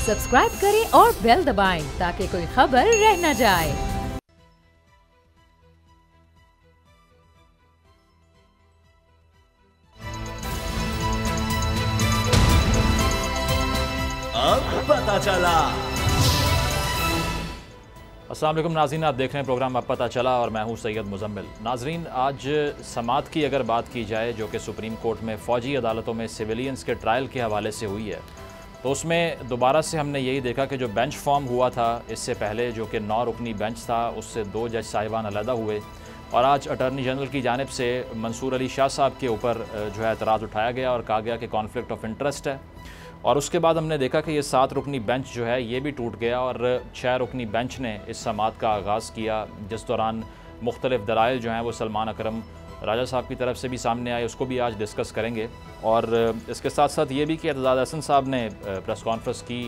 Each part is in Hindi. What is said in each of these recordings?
सब्सक्राइब करें और बेल दबाएं ताकि कोई खबर रह न जाए। अब पता चला। अस्सलाम वालेकुम नाज़रीन, आप देख रहे हैं प्रोग्राम अब पता चला और मैं हूं सैयद मुजम्मिल। नाज़रीन, आज समात की अगर बात की जाए जो कि सुप्रीम कोर्ट में फ़ौजी अदालतों में सिविलियंस के ट्रायल के हवाले से हुई है, तो उसमें दोबारा से हमने यही देखा कि जो बेंच फॉर्म हुआ था इससे पहले, जो कि 9 रुकनी बेंच था, उससे 2 जज साहिबान अलहदा हुए और आज अटॉर्नी जनरल की जानिब से मंसूर अली शाह साहब के ऊपर जो है एतराज़ उठाया गया और कहा गया कि कॉन्फ्लिक्ट ऑफ इंटरेस्ट है। और उसके बाद हमने देखा कि ये 7 रुकनी बेंच जो है ये भी टूट गया और 6 रुकनी बेंच ने इस समात का आगाज़ किया, जिस दौरान मुख्तलिफ दलाइल जो हैं वो सलमान अकरम राजा साहब की तरफ से भी सामने आए, उसको भी आज डिस्कस करेंगे। और इसके साथ साथ ये भी कि एतजाज़ हसन साहब ने प्रेस कॉन्फ्रेंस की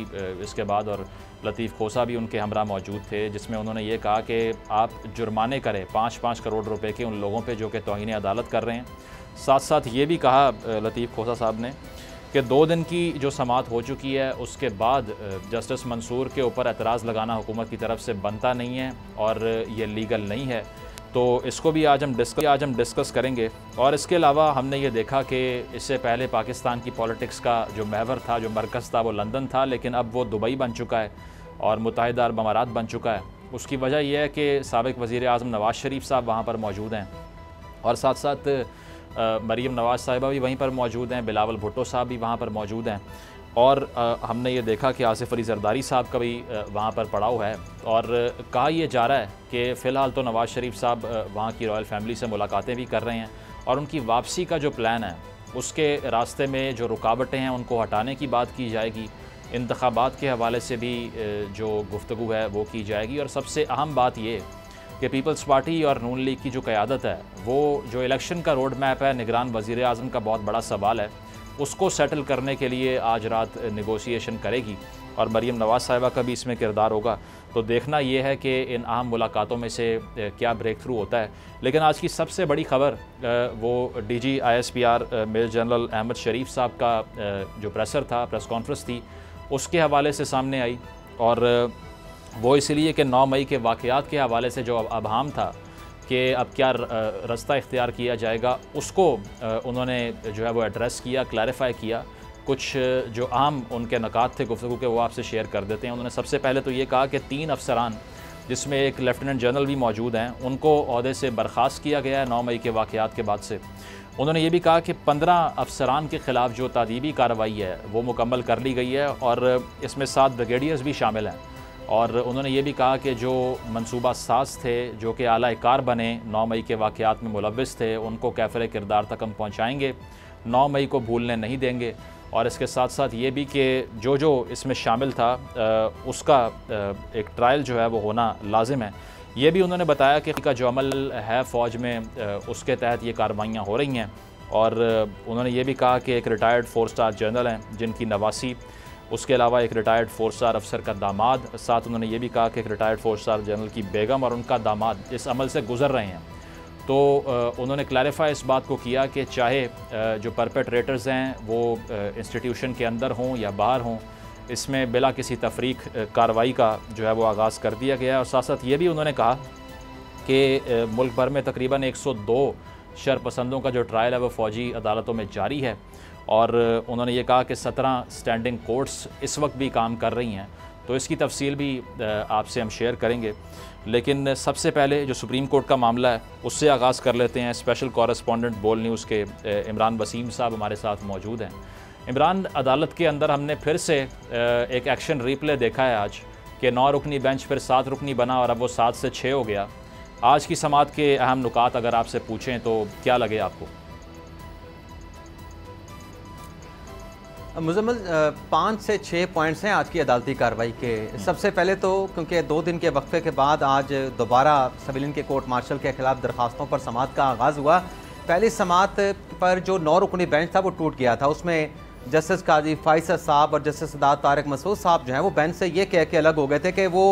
इसके बाद, और लतीफ़ खोसा भी उनके हमरा मौजूद थे, जिसमें उन्होंने ये कहा कि आप जुर्माने करें 5-5 करोड़ रुपए के उन लोगों पे जो कि तौहीन अदालत कर रहे हैं। साथ साथ ये भी कहा लतीफ़ खोसा साहब ने कि 2 दिन की जो समात हो चुकी है उसके बाद जस्टिस मंसूर के ऊपर एतराज़ लगाना हुकूमत की तरफ से बनता नहीं है और ये लीगल नहीं है। तो इसको भी आज हम डिस्कस करेंगे। और इसके अलावा हमने ये देखा कि इससे पहले पाकिस्तान की पॉलिटिक्स का जो महवर था, जो मरकज़ था, वो लंदन था, लेकिन अब वो दुबई बन चुका है और मुत्तहिदा अरब अमारात बन चुका है। उसकी वजह यह है कि साबिक़ वज़ीर आज़म नवाज़ शरीफ साहब वहाँ पर मौजूद हैं और साथ साथ मरीम नवाज़ साहिबा भी वहीं पर मौजूद हैं, बिलावल भुट्टो साहब भी वहाँ पर मौजूद हैं। और हमने ये देखा कि आसिफ अली जरदारी साहब का भी वहाँ पर पड़ाव है और कहा यह जा रहा है कि फ़िलहाल तो नवाज़ शरीफ साहब वहाँ की रॉयल फैमिली से मुलाकातें भी कर रहे हैं और उनकी वापसी का जो प्लान है उसके रास्ते में जो रुकावटें हैं उनको हटाने की बात की जाएगी। इंतखाबात के हवाले से भी जो गुफ्तगू है वो की जाएगी। और सबसे अहम बात ये कि पीपल्स पार्टी और नून लीग की जो क़यादत है, वो जो इलेक्शन का रोड मैप है, निगरान वज़ीर आज़म का बहुत बड़ा सवाल है, उसको सेटल करने के लिए आज रात नेगोशिएशन करेगी और मरीम नवाज़ साहिबा का भी इसमें किरदार होगा। तो देखना ये है कि इन अहम मुलाकातों में से क्या ब्रेक थ्रू होता है। लेकिन आज की सबसे बड़ी ख़बर वो DG ISPR major general Ahmed Sharif साहब का जो प्रेस कॉन्फ्रेंस थी उसके हवाले से सामने आई और वो इसलिए कि 9 मई के वाक़यात के हवाले से जो अबहम था कि अब क्या रास्ता इख्तियार किया जाएगा, उसको उन्होंने जो है वो एड्रेस किया, क्लैरिफाई किया। कुछ जो आम उनके नकात थे गुफ्तगू के, वो आपसे शेयर कर देते हैं। उन्होंने सबसे पहले तो ये कहा कि 3 अफसरान, जिसमें एक लेफ्टिनेंट जनरल भी मौजूद हैं, उनको ओहदे से बर्खास्त किया गया है 9 मई के वाक़यात के बाद से। उन्होंने ये भी कहा कि 15 अफसरान के ख़िलाफ़ जो तादीबी कार्रवाई है वो मुकम्मल कर ली गई है और इसमें 7 ब्रिगेडियर्स भी शामिल हैं। और उन्होंने ये भी कहा कि जो मनसूबा साज थे, जो कि आला कार बने 9 मई के वाक़यात में मुलव्विस थे, उनको कैफ़र किरदार तक हम पहुँचाएँगे, 9 मई को भूलने नहीं देंगे। और इसके साथ साथ ये भी कि जो इसमें शामिल था उसका एक ट्रायल जो है वो होना लाजिम है। ये भी उन्होंने बताया कि का जो अमल है फ़ौज में उसके तहत ये कार्रवाइयाँ हो रही हैं। और उन्होंने ये भी कहा कि एक रिटायर्ड 4 स्टार जनरल हैं जिनकी नवासी, उसके अलावा एक रिटायर्ड 4 स्टार अफसर का दामाद, साथ उन्होंने ये भी कहा कि एक रिटायर्ड 4 स्टार जनरल की बेगम और उनका दामाद इस अमल से गुज़र रहे हैं। तो उन्होंने क्लैरिफाई इस बात को किया कि चाहे जो परपेट्रेटर्स हैं वो इंस्टीट्यूशन के अंदर हों या बाहर हों, इसमें बिला किसी तफरीक कार्रवाई का जो है वो आगाज़ कर दिया गया है। और साथ साथ ये भी उन्होंने कहा कि मुल्क भर में तकरीबन 102 शरपसंदों का जो ट्रायल है वो फ़ौजी अदालतों में जारी है। और उन्होंने ये कहा कि 17 स्टैंडिंग कोर्ट्स इस वक्त भी काम कर रही हैं। तो इसकी तफसील भी आपसे हम शेयर करेंगे, लेकिन सबसे पहले जो सुप्रीम कोर्ट का मामला है उससे आगाज़ कर लेते हैं। स्पेशल कॉरेस्पॉन्डेंट बोल न्यूज़ के इमरान वसीम साहब हमारे साथ मौजूद हैं। इमरान, अदालत के अंदर हमने फिर से एक एक्शन रिप्ले देखा है आज कि 9 रुकनी बेंच फिर 7 रुकनी बना और अब वो 7 से 6 हो गया। आज की समात के अहम नुकात अगर आपसे पूछें तो क्या लगे आपको? मुजम्मिल 5 से 6 पॉइंट्स हैं आज की अदालती कार्रवाई के। सबसे पहले तो क्योंकि 2 दिन के वक्फे के बाद आज दोबारा सिविलियन के कोर्ट मार्शल के खिलाफ दरखास्तों पर समात का आगाज़ हुआ। पहली समात पर जो 9 रुकनी बेंच था वो टूट गया था। उसमें जस्टिस काजी फाइसर साहब और जस्टिस सदात तारिक मसूद साहब जो हैं वो बेंच से ये कह के अलग हो गए थे कि वो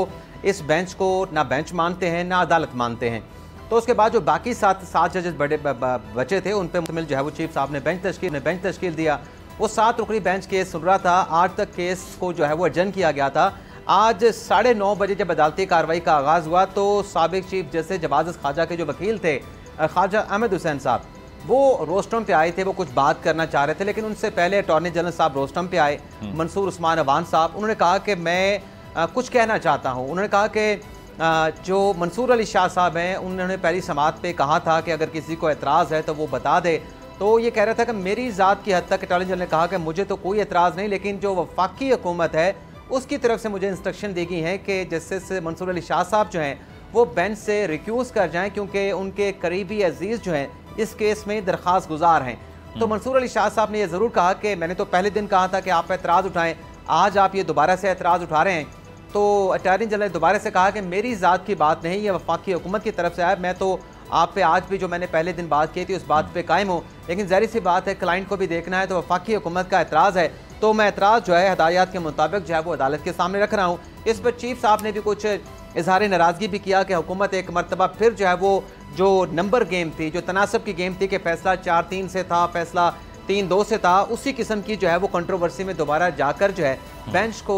इस बेंच को ना बेंच मानते हैं ना अदालत मानते हैं। तो उसके बाद जो बाकी 7 जजेस बचे थे उन पर मुश्तमिल जो है वो चीफ साहब ने बेंच तश्कील दिया वो 7 रुकनी बेंच केस सुन रहा था। आज तक केस को जो है वो एडजर्न किया गया था। आज 9:30 बजे जब अदालती कार्रवाई का आगाज़ हुआ तो साबिक चीफ जस्टिस जवाद ख्वाजा के जो वकील थे ख्वाजा अहमद हुसैन साहब, वो रोस्टम पे आए थे। वो कुछ बात करना चाह रहे थे, लेकिन उनसे पहले अटॉर्नी जनरल साहब रोस्टम पे आए, मंसूर उस्मान अवान साहब। उन्होंने कहा कि मैं कुछ कहना चाहता हूँ। उन्होंने कहा कि जो मंसूर अली शाह साहब हैं, उन्होंने पहली समाअत पे कहा था कि अगर किसी को एतराज़ है तो वो बता दे। तो ये कह रहा था कि मेरी ज़ात की हद तक अटॉर्नी जनरल ने कहा कि मुझे तो कोई एतराज़ नहीं, लेकिन जो वफाकी हुकूमत है उसकी तरफ से मुझे इंस्ट्रक्शन दी गई हैं कि जस्टिस मंसूर अली शाह साहब जो हैं वो बेंच से रिक्यूज़ कर जाएं, क्योंकि उनके करीबी अजीज़ जो हैं इस केस में दरख्वास्त गुजार हैं। तो मंसूर अली शाह साहब ने यह ज़रूर कहा कि मैंने तो पहले दिन कहा था कि आप एतराज़ उठाएं, आज आप ये दोबारा से एतराज़ उठा रहे हैं। तो अटॉर्नी जनरल ने दोबारा से कहा कि मेरी ज़ात की बात नहीं, ये वफाकी हुकूमत की तरफ से आया। मैं तो आप पे आज भी जो मैंने पहले दिन बात की थी उस बात पे कायम हूँ, लेकिन ज़ाहिर सी बात है क्लाइंट को भी देखना है। तो वफाकी हुकूमत का एतराज़ है, तो मैं एतराज़ जो है हदायत के मुताबिक जो है वो अदालत के सामने रख रहा हूँ। इस पर चीफ साहब ने भी कुछ इजहार नाराज़गी भी किया कि हुकूमत एक मरतबा फिर जो है वो जो नंबर गेम थी, जो तनासब की गेम थी कि फैसला 4-3 से था, फैसला 3-2 से था, उसी किस्म की जो है वो कंट्रोवर्सी में दोबारा जाकर जो है बेंच को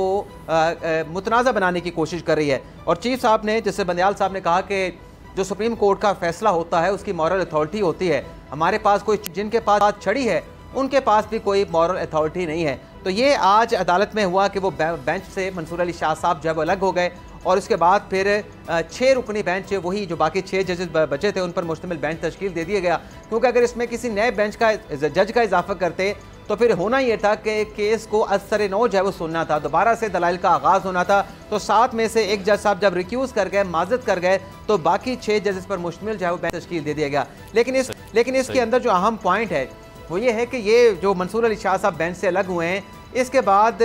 मुतनाज़ा बनाने की कोशिश कर रही है। और चीफ साहब ने, जैसे बंदयाल साहब ने कहा कि जो सुप्रीम कोर्ट का फैसला होता है उसकी मॉरल अथॉरिटी होती है। हमारे पास कोई, जिनके पास छड़ी है उनके पास भी कोई मॉरल अथॉरिटी नहीं है। तो ये आज अदालत में हुआ कि वो बेंच से मंसूर अली शाह साहब जो है वो अलग हो गए, और उसके बाद फिर 6 रुकनी बेंच, वही जो बाकी 6 जजेस बचे थे उन पर मुश्तमिल बेंच तश्कील दे दिया गया। क्योंकि अगर इसमें किसी नए बेंच का जज का इजाफा करते तो फिर होना ये था कि केस को असर-ए-नौ जो है वो सुनना था, दोबारा से दलाइल का आगाज़ होना था। तो 7 में से एक जज साहब जब रिक्यूज़ कर गए, माजत कर गए, तो बाकी 6 जजेस पर मुश्तमिल जो है वो बेंच तश्कील दे दिया गया। लेकिन इसके अंदर जो अहम पॉइंट है वो ये है कि ये जो मंसूर अली शाह साहब बेंच से अलग हुए हैं, इसके बाद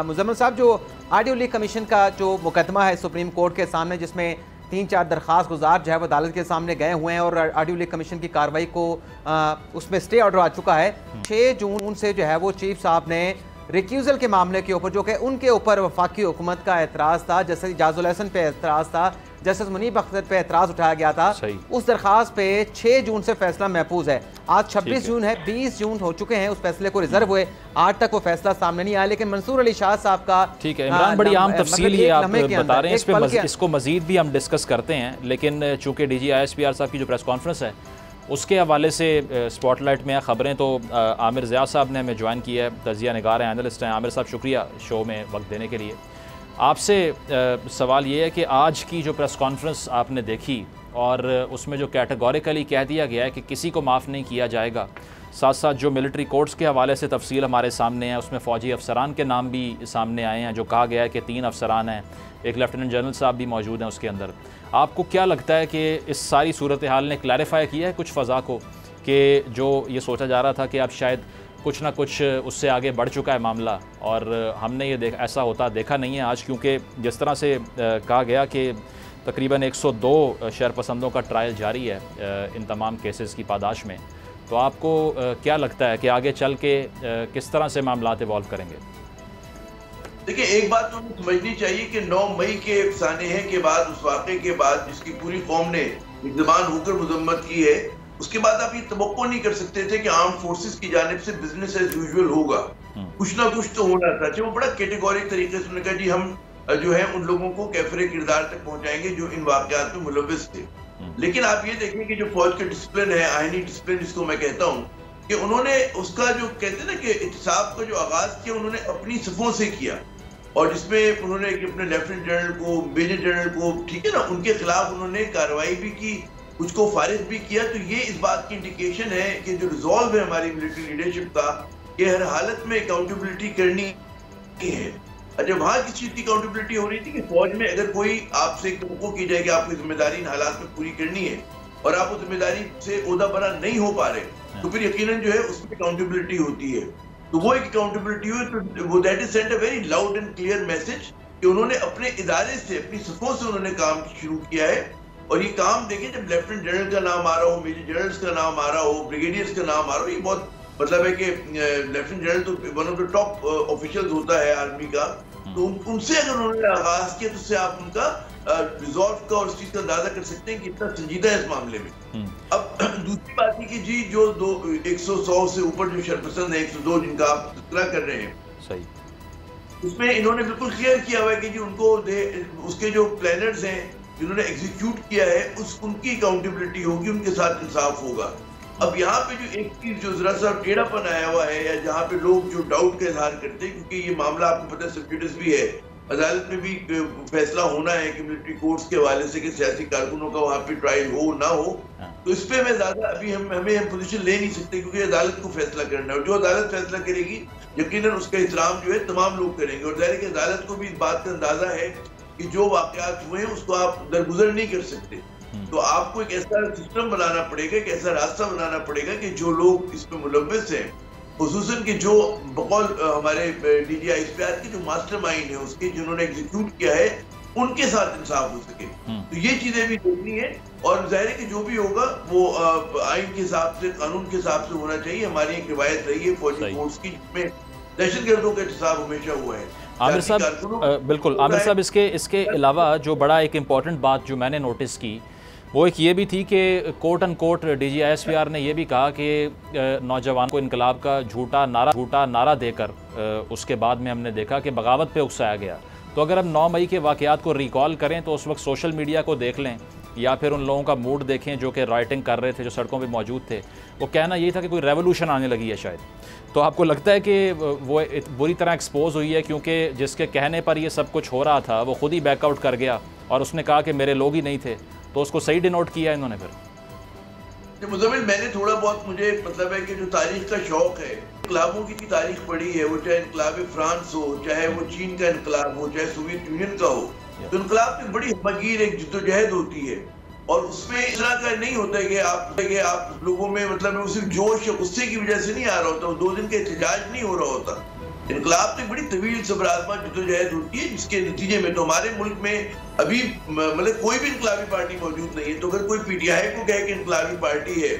मुजम्मिल साहब जो ऑडियो लीक कमीशन का जो मुकदमा है सुप्रीम कोर्ट के सामने, जिसमें 3-4 दरख्वास्त गुजार जो है वो अदालत के सामने गए हुए हैं और ऑडियो लीक कमीशन की कार्रवाई को उसमें स्टे ऑर्डर आ चुका है। 6 जून से जो है वो चीफ साहब ने रिक्यूज़ल के मामले के ऊपर, जो कि उनके ऊपर वफाकी हुकूमत का एतराज़ था, जैसे इजाजुल हसन पे एतराज़ था, जस्टिस मुनीब अख्तर पे एतराज़ उठाया गया था, उस दरख्वास्त पे 6 जून से फैसला महफूज है। आज 26 जून है, 20 जून हो चुके हैं उस फैसले को रिजर्व हुए, आज तक वो फैसला सामने नहीं आया। लेकिन मंसूर अली शाह साहब का, ठीक है इमरान, बड़ी आम तफसील ये आप बता रहे हैं, इस पे इसको मजीद भी हम डिस्कस करते हैं। लेकिन चूँकि DG ISPR साहब की जो प्रेस कॉन्फ्रेंस है उसके हवाले से स्पॉटलाइट में ख़बरें, तो आमिर ज़िया साहब ने हमें ज्वाइन किया है, तजिया निगार हैं, एनालिस्ट हैं। आमिर साहब शुक्रिया शो में वक्त देने के लिए। आपसे सवाल ये है कि आज की जो प्रेस कॉन्फ्रेंस आपने देखी और उसमें जो कैटेगोरिकली कह दिया गया है कि किसी को माफ़ नहीं किया जाएगा, साथ साथ जो मिलिट्री कोर्ट्स के हवाले से तफसील हमारे सामने है, उसमें फ़ौजी अफसरान के नाम भी सामने आए हैं, जो कहा गया है कि 3 अफसरान हैं, एक लेफ्टिनेंट जनरल साहब भी मौजूद हैं उसके अंदर। आपको क्या लगता है कि इस सारी सूरत हाल ने क्लैरिफाई किया है कुछ फ़ज़ा को, कि जो ये सोचा जा रहा था कि अब शायद कुछ ना कुछ उससे आगे बढ़ चुका है मामला, और हमने ये ऐसा होता देखा नहीं है आज, क्योंकि जिस तरह से कहा गया कि तकरीबन 102 शरपसंदों का ट्रायल जारी है इन तमाम केसेस की पादाश में। तो आपको क्या लगता है कि आगे चल के किस तरह से मामला इवॉल्व करेंगे? देखिए, एक बात तो हमें समझनी चाहिए कि 9 मई के सानहे के बाद, उस वाक़े के बाद जिसकी पूरी कौम ने इक़्तिदार होकर मजम्मत की है, उसके बाद आप ये तवक्को नहीं कर सकते थे कि आर्म फोर्सेस की जानिब से बिजनेस एज यूजुअल होगा। कुछ ना कुछ तो होना था। वो बड़ा कैटेगोरिक तरीके से उन्होंने कहा जी हम जो है उन लोगों को कैफरे किरदार तक पहुंचाएंगे जो इन वाक़यात में मुलव्विस थे। लेकिन आप ये देखें कि जो फौज का डिसिप्लिन है, आईनी डिसिप्लिन जिसको मैं कहता हूँ, कि उन्होंने उसका जो कहते हैं ना कि इत्साब का जो आगाज किया उन्होंने अपनी सफ़ों से किया, और जिसमें उन्होंने अपने लेफ्टिनेंट जनरल को, मेजर जनरल को, ठीक है ना, उनके खिलाफ उन्होंने कार्रवाई भी की, कुछ को फारिग भी किया। तो ये इस बात की इंडिकेशन है कि जो रिजॉल्व है हमारी मिलिट्री लीडरशिप का, कि हर हालत में अकाउंटेबिलिटी करनी है। अच्छा, वहाँ किस चीज़ की अकाउंटेबिलिटी हो रही थी कि फौज में अगर कोई आपसे तवक्को की जाए कि आपकी जिम्मेदारी इन हालात में पूरी करनी है और आप उस जिम्मेदारी से ओहदा बरा नहीं हो पा रहे, तो फिर यकीनन जो है उसमें अकाउंटेबिलिटी होती है। तो वो एक अकाउंटेबिलिटी हुई, तो वो that is send a very loud and clear message कि उन्होंने अपने इदारे से, अपनी सफ़ों से उन्होंने काम शुरू किया है। और ये काम देखिए, जब लेफ्टिनेंट जनरल का नाम आ रहा हो, मेजर जनरल्स का नाम आ रहा हो, ब्रिगेडियर्स का नाम आ रहा हो, ये बहुत मतलब है कि लेफ्टिनेंट जनरल तो one of the top officials होता है आर्मी का, तो उनसे अगर उन्होंने आगाज किया तो उससे आप उनका रिजॉल्व का और उस चीज का अंदाजा कर सकते हैं कि कितना संजीदा है इस मामले में। अब दूसरी बात है कि जी जो 100 से ऊपर जो शरपसंद है 102 जिनका आप तस्करा कर रहे हैं, सही, उसमें इन्होंने बिल्कुल क्लियर किया हुआ है कि जी उनको उसके जो प्लानर्स हैं जिन्होंने एग्जीक्यूट किया है उनकी अकाउंटेबिलिटी होगी, उनके साथ इंसाफ होगा। अब यहाँ पे जो एक चीज जो जरा सा टेढ़ापन आया हुआ है या जहाँ पे लोग जो डाउट का इजहार करते हैं, क्योंकि ये मामला आपको पता है सब जुडिस भी है, अदालत में भी फैसला होना है कि मिलिट्री कोर्ट्स के हवाले से कि सियासी कारकुनों का वहाँ पे ट्रायल हो ना हो, तो इस पे मैं ज्यादा अभी हम पोजीशन ले नहीं सकते, क्योंकि अदालत को फैसला करना है और जो अदालत फैसला करेगी यकीनन उसका एहतराम जो है तमाम लोग करेंगे। और जाहिर है कि अदालत को भी इस बात का अंदाजा है कि जो वाकयात हुए हैं उसको आप दरगुजर नहीं कर सकते, तो आपको एक ऐसा सिस्टम बनाना पड़ेगा, एक ऐसा रास्ता बनाना पड़ेगा कि जो लोग इसमें मुलव्वस हैं, खुसूसन कि जो बकौल हमारे DGI के जो मास्टरमाइंड है उसके जिन्होंने एग्जीक्यूट किया है, उनके साथ इंसाफ हो सके। तो ये चीजें भी देखनी है और जाहिर है कि जो भी होगा वो आइन के हिसाब से, कानून के हिसाब से होना चाहिए। हमारी एक रिवायत रही है फौजी कोर्ट्स की जिसमें दहशतगर्दों का एहतसाब हमेशा हुआ है। आमिर साहब, बिल्कुल आमिर साहब, इसके अलावा जो बड़ा एक इम्पॉर्टेंट बात जो मैंने नोटिस की वो एक ये भी थी कि कोट एंड कोट DGI ने ये भी कहा कि नौजवान को इनकलाब का झूठा नारा देकर उसके बाद में हमने देखा कि बगावत पे उकसाया गया। तो अगर हम 9 मई के वाक़यात को रिकॉल करें तो उस वक्त सोशल मीडिया को देख लें या फिर उन लोगों का मूड देखें जो कि राइटिंग कर रहे थे, जो सड़कों पे मौजूद थे, वो कहना ये था कि कोई रेवोल्यूशन आने लगी है शायद। तो आपको लगता है कि वो बुरी तरह एक्सपोज हुई है क्योंकि जिसके कहने पर ये सब कुछ हो रहा था वो खुद ही बैकआउट कर गया और उसने कहा कि मेरे लोग ही नहीं थे, तो उसको सही डिनोट किया इन्होंने फिर? मुज़म्मिल, मैंने थोड़ा बहुत मुझे मतलब है कि जो तारीख का शौक है, इनकलाबों की तारीख पढ़ी है, वो चाहे इनकलाब फ्रांस हो, चाहे वो चीन का इनकलाब हो, चाहे सोवियत यूनियन का हो, तो इनकलाब में बड़ी हमगीर एक जिद्दोजहद होती है और उसमें इस तरह का नहीं होता है कि आप लोगों में मतलब सिर्फ जोश या गुस्से की वजह से नहीं आ रहा होता, 2 दिन का एहतजाज नहीं हो रहा होता। इनकलाब में बड़ी तवील सबराजमा जिद्दोजहद होती है जिसके नतीजे में तो हमारे मुल्क में अभी मतलब कोई भी इनकलाबी पार्टी मौजूद नहीं है। तो अगर कोई PTI को कहे कि इनकलाबी पार्टी है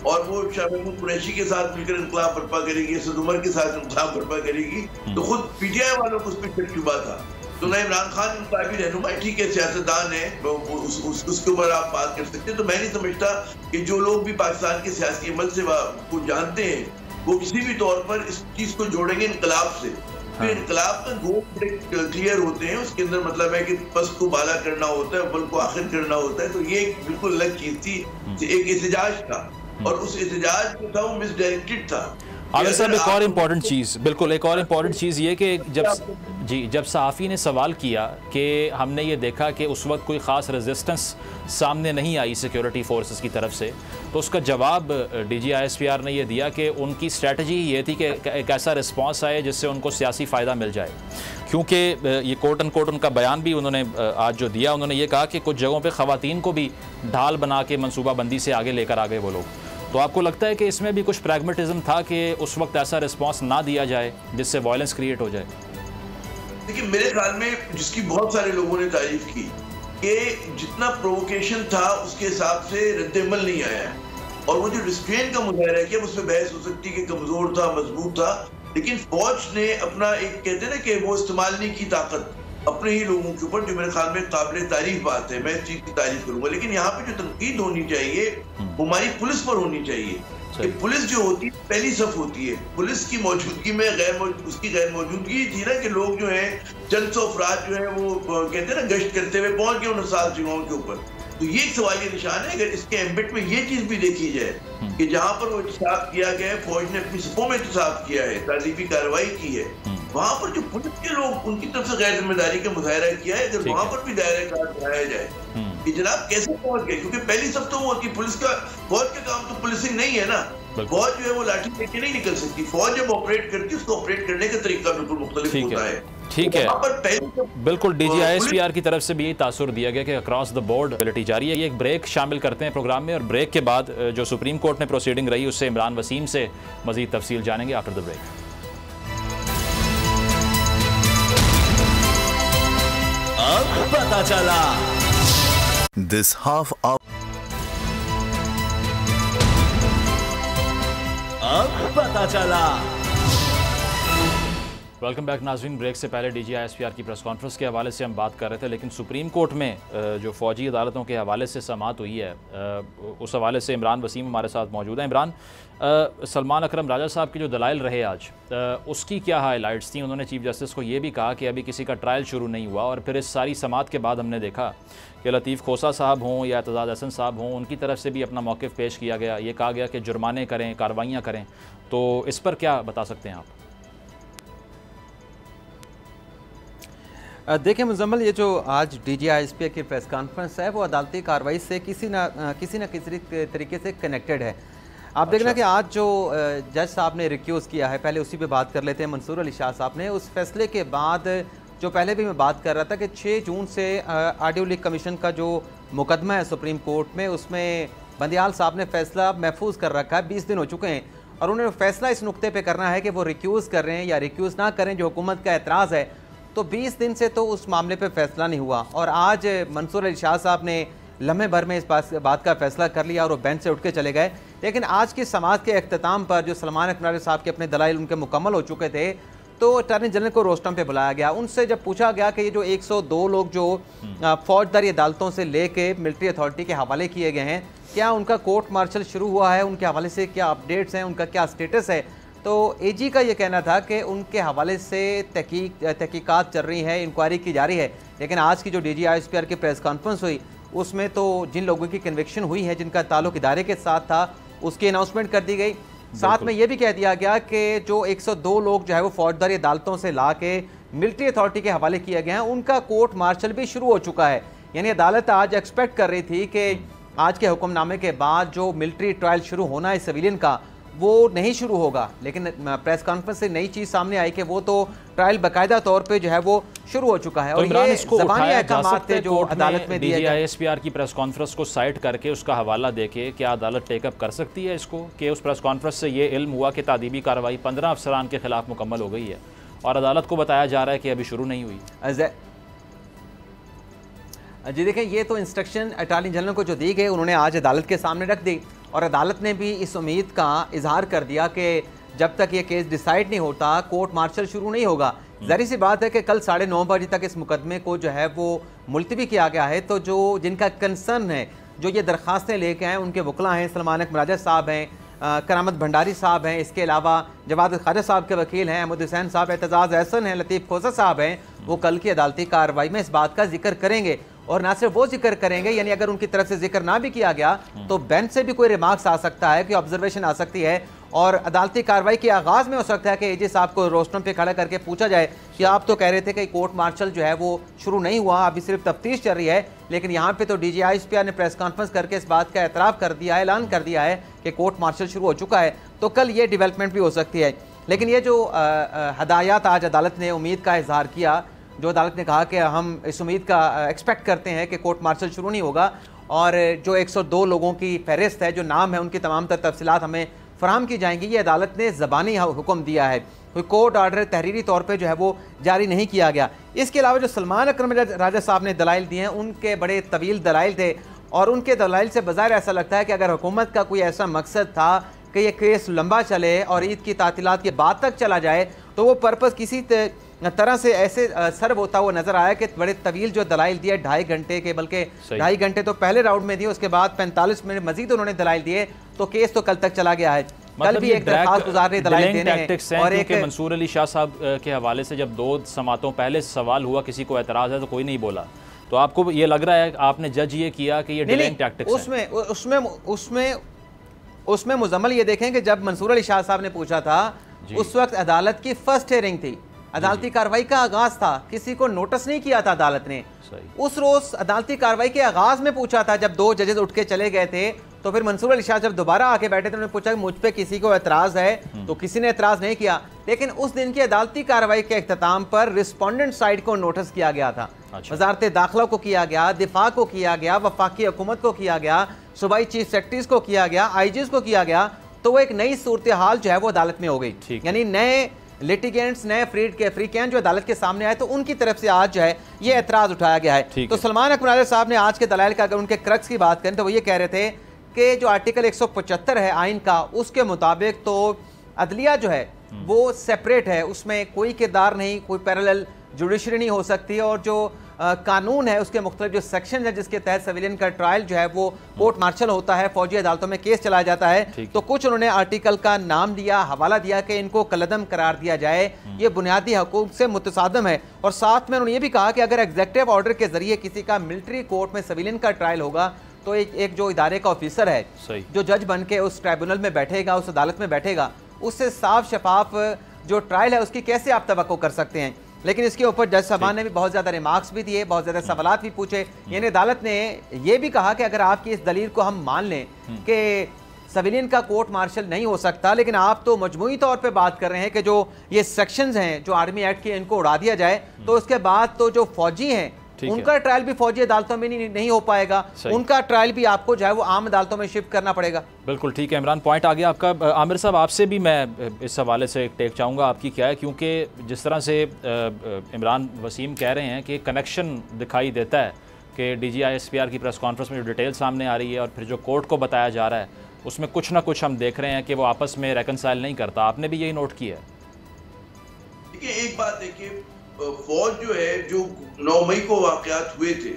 और वो शाह महमूद कुरैशी के साथ मिलकर इनकलाब बर्पा करेगी, असद उमर के साथ इनकलाब बर्पा करेगी, तो खुद PTI वालों को उस पर शक शुबा था। तो ना इमरान खान इनकलाबी रहनुमा, ठीक है, सियासतदान है, उसके ऊपर आप बात कर सकते हैं। तो मैं नहीं समझता कि जो लोग भी पाकिस्तान के सियासी अमल से को जानते हैं वो किसी भी तौर पर इस चीज को जोड़ेंगे इनकलाब से। फिर इनकलाब का गोल बड़े क्लियर होते हैं, उसके अंदर मतलब है कि पस्त को बाला करना होता है, बल को आखिर करना होता है। तो ये एक बिल्कुल अलग चीज थी, एक एहतजाज था और उस एहतजाज जो था वो मिसडायरेक्टेड था। आमिर साहब, एक और इम्पॉर्टेंट चीज़, बिल्कुल एक और इम्पॉर्टेंट चीज़ ये कि जब सहाफ़ी ने सवाल किया कि हमने ये देखा कि उस वक्त कोई ख़ास रेजिस्टेंस सामने नहीं आई सिक्योरिटी फोर्सेस की तरफ से, तो उसका जवाब DGI ने ये दिया कि उनकी स्ट्रेटजी ये थी कि एक ऐसा रिस्पॉन्स आए जिससे उनको सियासी फ़ायदा मिल जाए। क्योंकि ये कोट एंड कोट उनका बयान भी उन्होंने आज जो दिया, उन्होंने ये कहा कि कुछ जगहों पर ख़वातीन को भी ढाल बना के मनसूबाबंदी से आगे लेकर आ गए वो लोग। तो आपको लगता है कि इसमें भी कुछ प्रैग्मेटिज्म था कि उस वक्त ऐसा रिस्पांस ना दिया जाए जिससे वायलेंस क्रिएट हो जाए? देखिए, मेरे ख्याल में जिसकी बहुत सारे लोगों ने तारीफ की कि जितना प्रोवोकेशन था उसके हिसाब से रद्द-ए-अमल नहीं आया है और वो जो रिस्ट्रेन का मुजाहरा किया उसमें बहस हो सकती है कि कमजोर था, मजबूत था, लेकिन फौज ने अपना एक कहते हैं ना कि वो इस्तेमाल नहीं की ताकत अपने ही लोगों के ऊपर, जो मेरे ख्याल में काबिल तारीफ बात है, मैं इस चीज की तारीफ करूंगा। लेकिन यहाँ पे जो तनकीद होनी चाहिए वो हमारी पुलिस पर होनी चाहिए कि पुलिस जो होती है पहली सफ होती है, पुलिस की मौजूदगी में उसकी गैर मौजूदगी थी ना कि लोग जो है चंद सौ अफराद जो है वो कहते हैं ना गश्त करते हुए पहुंच गए उन 7 जगहों के ऊपर। तो ये एक सवाल ये निशान है। अगर इसके एम्बिट में ये चीज भी देखी जाए कि जहां पर वो एहतसाब किया गया है, फौज ने अपनी सफों में एहतसाब किया है, तारीफी कार्रवाई की है, वहां पर जो पुलिस के लोग उनकी तरफ से गैर जिम्मेदारी का मुजाहरा किया है, अगर वहां पर भी दायरा कार बढ़ाया जाए कि जनाब कैसे पहुंच गए, क्योंकि पहली सब तो वो होती पुलिस का, फौज का काम तो पुलिसिंग नहीं है ना। फौज जो है वो लाठी लेके नहीं निकल सकती, फौज जब ऑपरेट करती है उसको ऑपरेट करने का तरीका बिल्कुल मुख्तलिफ होता है। ठीक है, बिल्कुल DGI की तरफ से भी यही तासुर दिया गया कि अक्रॉस द बोर्ड एबिलिटी जारी है। ये एक ब्रेक शामिल करते हैं प्रोग्राम में और ब्रेक के बाद जो सुप्रीम कोर्ट में प्रोसीडिंग रही उससे इमरान वसीम से मजीद तफसील जानेंगे आफ्टर द ब्रेक। अब पता चला दिस हाफ अब पता चला वेलकम बैक नाज़रीन। ब्रेक से पहले DGI-SPR की प्रेस कॉन्फ्रेंस के हवाले से हम बात कर रहे थे, लेकिन सुप्रीम कोर्ट में जो फ़ौजी अदालतों के हवाले से समाअत हुई है, उस हवाले से इमरान वसीम हमारे साथ मौजूद हैं। इमरान, सलमान अकरम राजा साहब के जो दलाइल रहे आज, उसकी क्या हाईलाइट्स थी? उन्होंने चीफ जस्टिस को ये भी कहा कि अभी किसी का ट्रायल शुरू नहीं हुआ, और फिर इस सारी समाअत के बाद हमने देखा कि लतीफ़ खोसा साहब हों या एतजाज़ हसन साहब हों, उनकी तरफ से भी अपना मौक़िफ़ पेश किया गया। ये कहा गया कि जुर्माने करें, कार्रवाइयाँ करें। तो इस पर क्या बता सकते हैं आप? देखिए मुजम्मल, ये जो आज DGI-SPR की प्रेस कॉन्फ्रेंस है वो अदालती कार्रवाई से किसी न किसी तरीके से कनेक्टेड है। आप देखना कि आज जो जज साहब ने रिक्यूज़ किया है, पहले उसी पे बात कर लेते हैं। मंसूर अली शाह साहब ने उस फैसले के बाद, जो पहले भी मैं बात कर रहा था कि 6 जून से ऑडियो लीक कमीशन का जो मुकदमा है सुप्रीम कोर्ट में, उसमें बंदियाल साहब ने फैसला महफूज कर रखा है। 20 दिन हो चुके हैं और उन्हें फैसला इस नुक्ते पर करना है कि वो रिक्यूज़ कर रहे हैं या रिक्यूज़ ना करें। जो हुकूमत का एतराज़ है, तो 20 दिन से तो उस मामले पे फैसला नहीं हुआ, और आज मंसूर अली शाह साहब ने लम्हे भर में इस बात का फैसला कर लिया और वो बेंच से उठ के चले गए। लेकिन आज की समाअत के अख्ताम पर जो सलमान अकरम साहब के अपने दलाइल उनके मुकम्मल हो चुके थे, तो अटॉर्नी जनरल को रोस्टम पे बुलाया गया। उनसे जब पूछा गया कि ये जो 102 लोग जो फौजदारी अदालतों से लेके मिलिट्री अथॉरिटी के हवाले किए गए हैं, क्या उनका कोर्ट मार्शल शुरू हुआ है, उनके हवाले से क्या अपडेट्स हैं, उनका क्या स्टेटस है? तो AG का ये कहना था कि उनके हवाले से तहकीकात चल रही है, इंक्वायरी की जा रही है। लेकिन आज की जो DGI-SPR की प्रेस कॉन्फ्रेंस हुई, उसमें तो जिन लोगों की कन्विक्शन हुई है, जिनका ताल्लुक इदारे के साथ था, उसकी अनाउंसमेंट कर दी गई। साथ में ये भी कह दिया गया कि जो 102 लोग जो है वो फौजदारी अदालतों से ला के मिलिट्री अथॉरिटी के हवाले किए गए हैं, उनका कोर्ट मार्शल भी शुरू हो चुका है। यानी अदालत आज एक्सपेक्ट कर रही थी कि आज के हुक्मनामे के बाद जो मिलिट्री ट्रायल शुरू होना है सिविलियन का, वो नहीं शुरू होगा। लेकिन प्रेस कॉन्फ्रेंस से नई चीज़ सामने आई कि वो तो ट्रायल बाकायदा तौर पे जो है वो शुरू हो चुका है। तो और ये ज़बानी अहकामात थे जो अदालत में दिए गए। DGI-SPR की प्रेस कॉन्फ्रेंस को साइट करके उसका हवाला देके क्या अदालत टेकअप कर सकती है इसको, कि उस प्रेस कॉन्फ्रेंस से ये इल्म हुआ कि तादीबी कार्रवाई 15 अफसरान के खिलाफ मुकम्मल हो गई है और अदालत को बताया जा रहा है कि अभी शुरू नहीं हुई? जी देखिए, ये तो इंस्ट्रक्शन अटॉर्नी जनरल को जो दी गई, उन्होंने आज अदालत के सामने रख दी, और अदालत ने भी इस उम्मीद का इजहार कर दिया कि जब तक ये केस डिसाइड नहीं होता कोर्ट मार्शल शुरू नहीं होगा। ज़ाहिर सी बात है कि कल 9:30 बजे तक इस मुकदमे को जो है वो मुलतवी किया गया है। तो जो जिनका कंसर्न है, जो ये दरख्वास्तें लेके आए, उनके वकला हैं, सलमान अकरम राजा साहब हैं, करामत भंडारी साहब हैं, इसके अलावा जवाद ख्वाजा साहब के वकील हैं, अहमद हुसैन साहब, एतजाज़ हसन हैं, लतीफ़ खोसा साहब हैं, वो कल की अदालती कार्रवाई में इस बात का जिक्र करेंगे। और ना सिर्फ वो जिक्र करेंगे, यानी अगर उनकी तरफ से जिक्र ना भी किया गया तो बेंच से भी कोई रिमार्क्स आ सकता है, कोई ऑब्जर्वेशन आ सकती है, और अदालती कार्रवाई के आगाज़ में हो सकता है कि AG साहब को रोस्टम पे खड़ा करके पूछा जाए कि आप तो कह रहे थे कि कोर्ट मार्शल जो है वो शुरू नहीं हुआ, अभी सिर्फ तफ्तीश चल रही है, लेकिन यहाँ पे तो DGI-SPR ने प्रेस कॉन्फ्रेंस करके इस बात का एतराफ़ कर दिया है, ऐलान कर दिया है कि कोर्ट मार्शल शुरू हो चुका है। तो कल ये डेवलपमेंट भी हो सकती है। लेकिन ये जो हदायत आज अदालत ने उम्मीद का इजहार किया, जो अदालत ने कहा कि हम इस उम्मीद का एक्सपेक्ट करते हैं कि कोर्ट मार्शल शुरू नहीं होगा, और जो 102 लोगों की फहरिस्त है, जो नाम है, उनकी तमाम तर तफसीलात हमें फराहम की जाएंगी, ये अदालत ने ज़बानी हुक्म दिया है। कोई कोर्ट ऑर्डर तहरीरी तौर पे जो है वो जारी नहीं किया गया। इसके अलावा जो सलमान अकरम राजा साहब ने दलाइल दिए हैं, उनके बड़े तवील दलाइल थे, और उनके दलाइल से बज़ाहिर ऐसा लगता है कि अगर हुकूमत का कोई ऐसा मकसद था कि ये केस लंबा चले और ईद की तातीलात के बाद तक चला जाए, तो वो पर्पज़ किसी तरह से ऐसे सर्व होता हुआ नजर आया कि बड़े तवील जो दलाइल दिए, 2.5 घंटे के, बल्कि 2.5 घंटे तो पहले राउंड में दिए, उसके बाद 45 मिनट मजीद उन्होंने दलाइल दिए, तो केस तो कल तक चला गया है। कल भी एक दरखास्त गुजार ने दलाइल देने हैं, और एक मंसूर अली शाह साहब के हवाले से जब 2 समातों पहले सवाल हुआ, किसी को एतराज़ है तो कोई नहीं बोला, तो आपको ये लग रहा है आपने जज ये किया कि ये डिलेइंग टैक्टिक्स हैं? उसमें मुजम्मल ये देखें कि जब मंसूर अली शाह साहब ने पूछा था, उस वक्त अदालत की फर्स्ट हियरिंग थी, अदालती कार्रवाई का आगाज था, किसी को नोटिस नहीं किया था अदालत ने। उस रोज अदालती कार्रवाई के आगाज में पूछा था, जब 2 जजेस उठ के चले गए थे, तो फिर मंसूर अली शाह जब दोबारा आके बैठे थे, उन्होंने पूछा कि मुझ पे किसी को एतराज है, तो किसी ने एतराज नहीं किया। लेकिन उस दिन की अदालती कार्रवाई के इख्तिताम पर रिस्पोंडेंट साइड को नोटिस किया गया था। वजारत दाखिला को किया गया, दिफा को किया गया, वफाकी हुकूमत को किया गया, सूबाई चीफ सेक्रेटरीज को किया गया, IGs को किया गया। तो वो एक नई सूरत हाल जो है वो अदालत में हो गई, यानी नए लिटिगेंट्स, नए फ्रीकैन जो अदालत के सामने आए, तो उनकी तरफ से आज जो है ये एतराज उठाया गया है। तो सलमान अकरम राजा साहब ने आज के दलाइल का अगर उनके क्रक्स की बात करें, तो वो ये कह रहे थे कि जो आर्टिकल 175 है आइन का, उसके मुताबिक तो अदलिया जो है वो सेपरेट है, उसमें कोई किरदार नहीं, कोई पैरेलल जुडिशरी नहीं हो सकती, और जो कानून है उसके मुख्तलिफ जो सेक्शन है जिसके तहत सिविलियन का ट्रायल जो है वो कोर्ट मार्शल होता है, फौजी अदालतों में केस चलाया जाता है। तो कुछ उन्होंने आर्टिकल का नाम दिया, हवाला दिया कि इनको कलअदम करार दिया जाए, ये बुनियादी हकूक से मुतसादम है। और साथ में उन्होंने ये भी कहा कि अगर एग्जेक्टिव ऑर्डर के जरिए किसी का मिलिट्री कोर्ट में सिविलियन का ट्रायल होगा तो एक जो इदारे का ऑफिसर है जो जज बन के उस ट्राइब्यूनल में बैठेगा, उस अदालत में बैठेगा, उससे साफ शफाफ जो ट्रायल है उसकी कैसे आप तवक्को कर सकते हैं। लेकिन इसके ऊपर जज साहबान ने भी बहुत ज़्यादा रिमार्क्स भी दिए, बहुत ज़्यादा सवालात भी पूछे। यानी अदालत ने यह भी कहा कि अगर आपकी इस दलील को हम मान लें कि सिविलियन का कोर्ट मार्शल नहीं हो सकता, लेकिन आप तो मजमूई तौर पे बात कर रहे हैं कि जो ये सेक्शंस हैं जो आर्मी एक्ट के, इनको उड़ा दिया जाए, तो उसके बाद तो जो फौजी हैं उनका ट्रायल भी फौजी अदालतों में नहीं हो पाएगा, उनका ट्रायल भी आपको जो है वो आम अदालतों में शिफ्ट करना पड़ेगा। बिल्कुल ठीक है इमरान, पॉइंट आ गया आपका। आमिर साहब, आपसे भी मैं इस हवाले से एक टेक चाहूँगा, आपकी क्या है, क्योंकि जिस तरह से इमरान वसीम कह रहे हैं कि कनेक्शन दिखाई देता है कि DGI-SPR की प्रेस कॉन्फ्रेंस में जो डिटेल सामने आ रही है और फिर जो कोर्ट को बताया जा रहा है उसमें कुछ ना कुछ हम देख रहे हैं कि वो आपस में रेकनसाइल नहीं करता। आपने भी यही नोट किया है? देखिए, एक बात देखिए, फौज जो है, जो 9 मई को वाकयात हुए थे,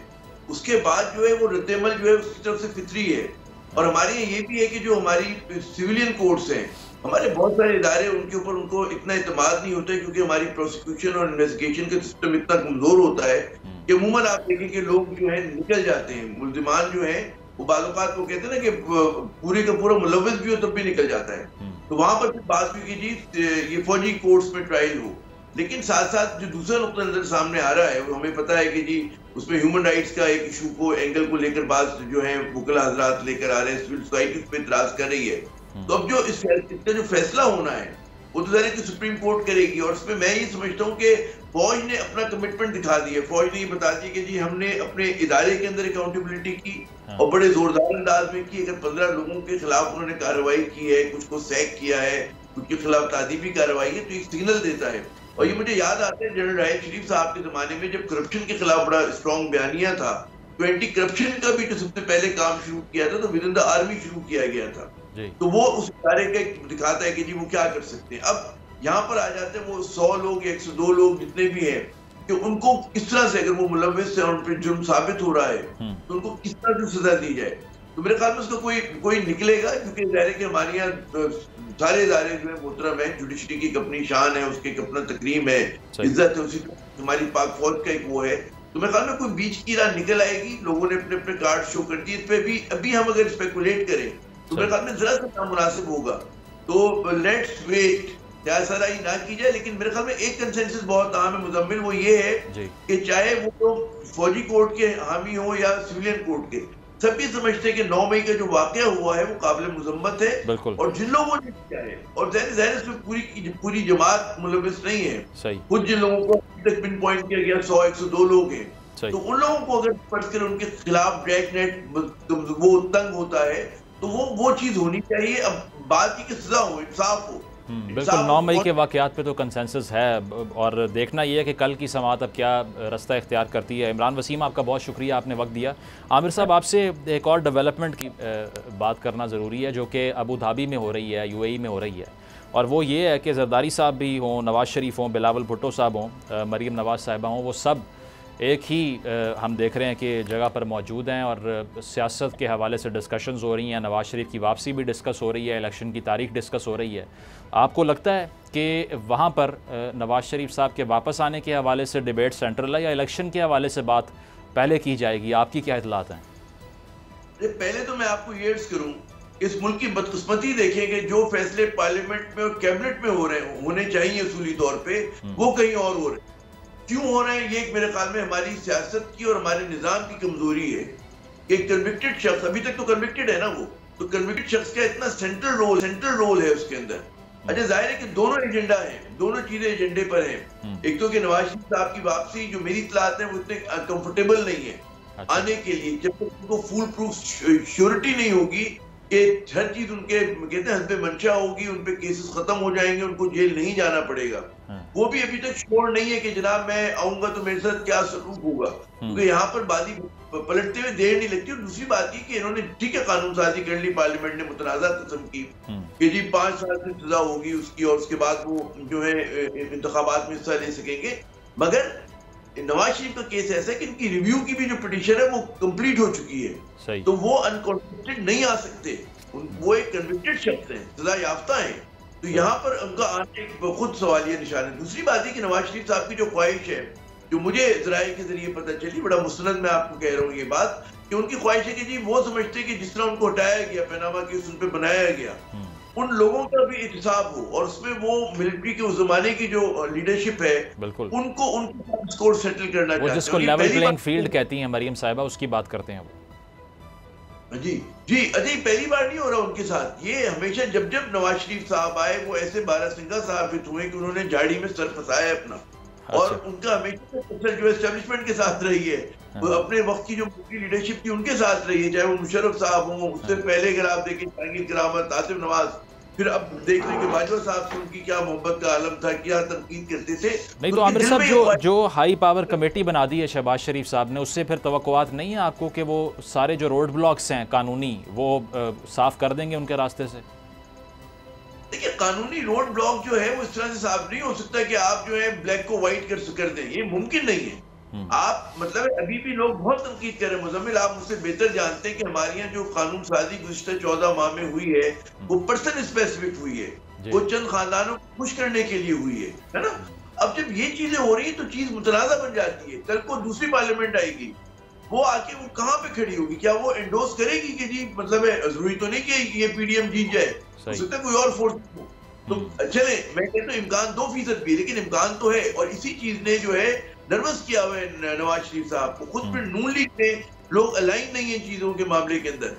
उसके बाद जो है वो रद्देमल जो है उसकी तरफ से फितरी है। और हमारे ये भी है कि जो हमारी सिविलियन कोर्ट्स हैं, हमारे बहुत सारे इदारे, उनके ऊपर उनको इतना इत्मीनान नहीं होता है, क्योंकि हमारी प्रोसिक्यूशन और इन्वेस्टिगेशन का सिस्टम इतना कमजोर होता है कि अमूमन आप देखें कि लोग जो है निकल जाते हैं, मुल्जिमान जो है वो बाज़ औक़ात को कहते हैं ना कि पूरे का पूरा मुलव्विस भी हो तब भी निकल जाता है। तो वहां पर बात हुई कि जी ये फौजी कोर्ट्स में ट्रायल हो, लेकिन साथ साथ जो दूसरा नुक्ता नजर सामने आ रहा है वो हमें पता है कि जी उसमें ह्यूमन राइट्स का एक इशू को, एंगल को लेकर बात जो है वकील हजरात लेकर आ रहे हैं, सिविल सोसाइटी उस पर इतराज कर रही है। तो अब जो इसका जो फैसला होना है वो तो ज़ाहिर है कि सुप्रीम कोर्ट करेगी, और उसमें मैं ये समझता हूँ कि फौज ने अपना कमिटमेंट दिखा दी है। फौज ने ये बता दी कि जी हमने अपने इदारे के अंदर अकाउंटेबिलिटी की और बड़े जोरदार अंदाज में की। अगर 15 लोगों के खिलाफ उन्होंने कार्रवाई की है, कुछ को सैक किया है, कुछ के खिलाफ तादीबी कार्रवाई है, तो एक सिग्नल देता है। और ये मुझे याद आता है जनरल राहिल शरीफ साहब के जमाने में जब करप्शन के खिलाफ बड़ा स्ट्रॉन्ग बयानिया था, तो एंटी करप्शन का भी जो सबसे पहले काम शुरू किया था तो विद इन द आर्मी शुरू किया गया था। तो वो उस इदारे का दिखाता है कि जी वो क्या कर सकते हैं। अब यहाँ पर आ जाते हैं वो 100 लोग, 102 लोग जितने भी हैं, कि उनको किस तरह से, अगर वो मुलव्विस है और उन पर जुर्म साबित हो रहा है तो उनको किस तरह से सजा दी जाए। तो मेरे ख्याल में उसका कोई निकलेगा, क्योंकि ज़ाहिर है कि हमारे यहाँ सारे इदारे जो है मोहतरम है, जुडिशरी की अपनी शान है, उसकी अपना तकरीम है, इज्जत है, उसी हमारी पाक फौज का एक वो है। तो मेरे ख्याल में कोई बीच की राह निकल आएगी। लोगों ने अपने अपने कार्ड शो कर दिए। इस पे भी अभी हम अगर स्पेकुलेट करें तो मेरे ख्याल में जरा सा नामुनासिब होगा। तो लेट्स वेट, सियासतदारी ना की जाए। लेकिन मेरे ख्याल में एक कंसेंसस बहुत अहम है मुजम्मिल, वो ये है कि चाहे वो तो फौजी कोर्ट के हामी हो या सिविलियन कोर्ट के, सभी समझते हैं कि 9 मई का जो वाकया हुआ है वो काबिल मुजम्मत है। और जिन लोगों ने किया है, और ज़ाहिर इसमें पूरी जमात मुलव्विस नहीं है, कुछ जिन लोगों को तक पिन पॉइंट किया गया 100-102 लोग हैं, तो उन लोगों को अगर पढ़ कर उनके खिलाफ ड्रैग नेट वो तंग होता है तो वो चीज होनी चाहिए। अब बात की सजा हो, इंसाफ हो। बिल्कुल, 9 मई के वाकयात पे तो कंसेंसस है, और देखना ये है कि कल की समाअत अब क्या रास्ता इख्तियार करती है। इमरान वसीम, आपका बहुत शुक्रिया, आपने वक्त दिया। आमिर साहब, आपसे एक और डेवलपमेंट की बात करना ज़रूरी है जो कि अबू धाबी में हो रही है, UAE में हो रही है, और वो ये है कि जरदारी साहब भी हों, नवाज़ शरीफ हों, बिलावल भुट्टो साहब हों, मरीम नवाज़ साहिबा हों, वो सब एक ही हम देख रहे हैं कि जगह पर मौजूद हैं और सियासत के हवाले से डिस्कशंस हो रही हैं। नवाज़ शरीफ की वापसी भी डिस्कस हो रही है, इलेक्शन की तारीख डिस्कस हो रही है। आपको लगता है कि वहाँ पर नवाज़ शरीफ साहब के वापस आने के हवाले से डिबेट सेंट्रल है या इलेक्शन के हवाले से बात पहले की जाएगी? आपकी क्या इतलात हैं? पहले तो मैं आपको ये अर्ज करूँ, इस मुल्क की बदकिस्मती देखें कि जो फैसले पार्लियामेंट में और कैबिनेट में होने चाहिए असूली तौर पे, वो कहीं और हो रहे हैं। क्यों हो रहे हैं? ये मेरे ख्याल में हमारी सियासत की और हमारे निजाम की कमजोरी है कि कन्विक्टेड शख्स, अभी तक तो कन्विक्टेड है ना वो, तो कन्विक्टेड शख्स का इतना सेंट्रल रोल है उसके अंदर। अच्छा, जाहिर है कि दोनों एजेंडा है, दोनों चीजें एजेंडे पर हैं। एक तो कि नवाज शरीफ साहब की वापसी, जो मेरी इत्तलात है, वो इतने कंफर्टेबल नहीं है आने के लिए, जब तक उनको फुल प्रूफ श्योरिटी नहीं होगी कि हर चीज उनके कहते हैं हस्बे मंशा होगी, उन पे केसेस खत्म हो जाएंगे, उनको जेल नहीं जाना पड़ेगा। वो भी अभी तक श्योर नहीं है कि जनाब मैं आऊंगा तो मेरे साथ क्या सलूक होगा, क्योंकि यहाँ पर बादी पलटते हुए देर नहीं लगती। और दूसरी बात ये कि इन्होंने ठीक है कानून साजी कर ली, पार्लियामेंट ने मुतनाज़ा किस्म की कि जी 5 साल की सजा होगी उसकी और उसके बाद वो जो है इंतखाबात में हिस्सा ले सकेंगे। मगर नवाज शरीफ का केस ऐसा है कि इनकी रिव्यू की भी जो पिटीशन है वो कंप्लीट हो चुकी है, तो वो अनकॉन्विक्टेड नहीं आ सकते। वो एक कन्विक्टेड शख्स हैं, सजा याफ्ता हैं, तो यहाँ पर उनका आने खुद सवालिया निशान है। दूसरी बात है कि नवाज शरीफ साहब की जो ख्वाहिश है, जो मुझे ज़राए के जरिए पता चली, बड़ा मुस्तनद मैं आपको कह रहा हूँ ये बात, कि उनकी ख्वाहिश है कि जी वो समझते हैं कि जिस तरह उनको हटाया गया, पनामा केस उन पर बनाया गया, उन लोगों का भी एहतिसाब हो और उसमें वो मिलिट्री के उस जमाने की जो लीडरशिप है उनको स्कोर सेटल करना चाहिए, जिसको लेवल प्लेइंग फील्ड कहती हैं मरियम साहिबा, उसकी बात करते हैं वो। जी जी अजय, पहली बार नहीं हो रहा उनके साथ ये। हमेशा जब जब नवाज शरीफ साहब आए वो ऐसे बारासिंगा साबित हुए कि उन्होंने झाड़ी में सर फंसाया अपना। और उनका हमेशा जो एस्टेब्लिशमेंट के साथ रही है, वो अपने वक्त की जो लीडरशिप थी उनके साथ रही है, चाहे वो मुशर्रफ साहब हों, उससे पहले अगर आप देखें जहांगीर करामत, आसिफ नवाज, फिर अब देख रहे कि बाजवा साहब से उनकी क्या मोहब्बत का आलम था, क्या तनकीद करते थे। नहीं तो आमिर साहब जो हाई पावर कमेटी बना दी है शहबाज शरीफ साहब ने, उससे फिर तवक्कुआत नहीं है आपको कि वो सारे जो रोड ब्लॉक्स हैं कानूनी वो साफ कर देंगे उनके रास्ते से? देखिए कानूनी रोड ब्लॉक जो है वो इस तरह से साफ नहीं हो सकता कि आप जो है ब्लैक को व्हाइट कर दें, ये मुमकिन नहीं है। आप मतलब अभी भी लोग बहुत तनकीद कर रहे हैं। मुजम्मिल आप मुझसे बेहतर जानते हैं कि हमारे यहाँ जो कानून साजी गुज़िश्ता 14 माह में हुई है वो पर्सन स्पेसिफिक हुई है, वो चंद खानदानों को खुश करने के लिए हुई है ना। अब जब ये चीजें हो रही है तो चीज मुतनाज़ा बन जाती है। कल को दूसरी पार्लियामेंट आएगी, वो आके वो कहाँ पे खड़ी होगी? क्या वो एंडोर्स करेगी कि जी मतलब जरूरी तो नहीं कि ये पीडीएम जीत जाए, हो सकता है कोई और फोर्स हो। तो चले मैं कहता हूँ इम्कान 2% भी, लेकिन इम्कान तो है। और इसी चीज ने जो है नर्वस किया हुआ है नवाज शरीफ साहब को। खुद फिर नून लीग में लोग अलाइन नहीं है चीजों के मामले के अंदर,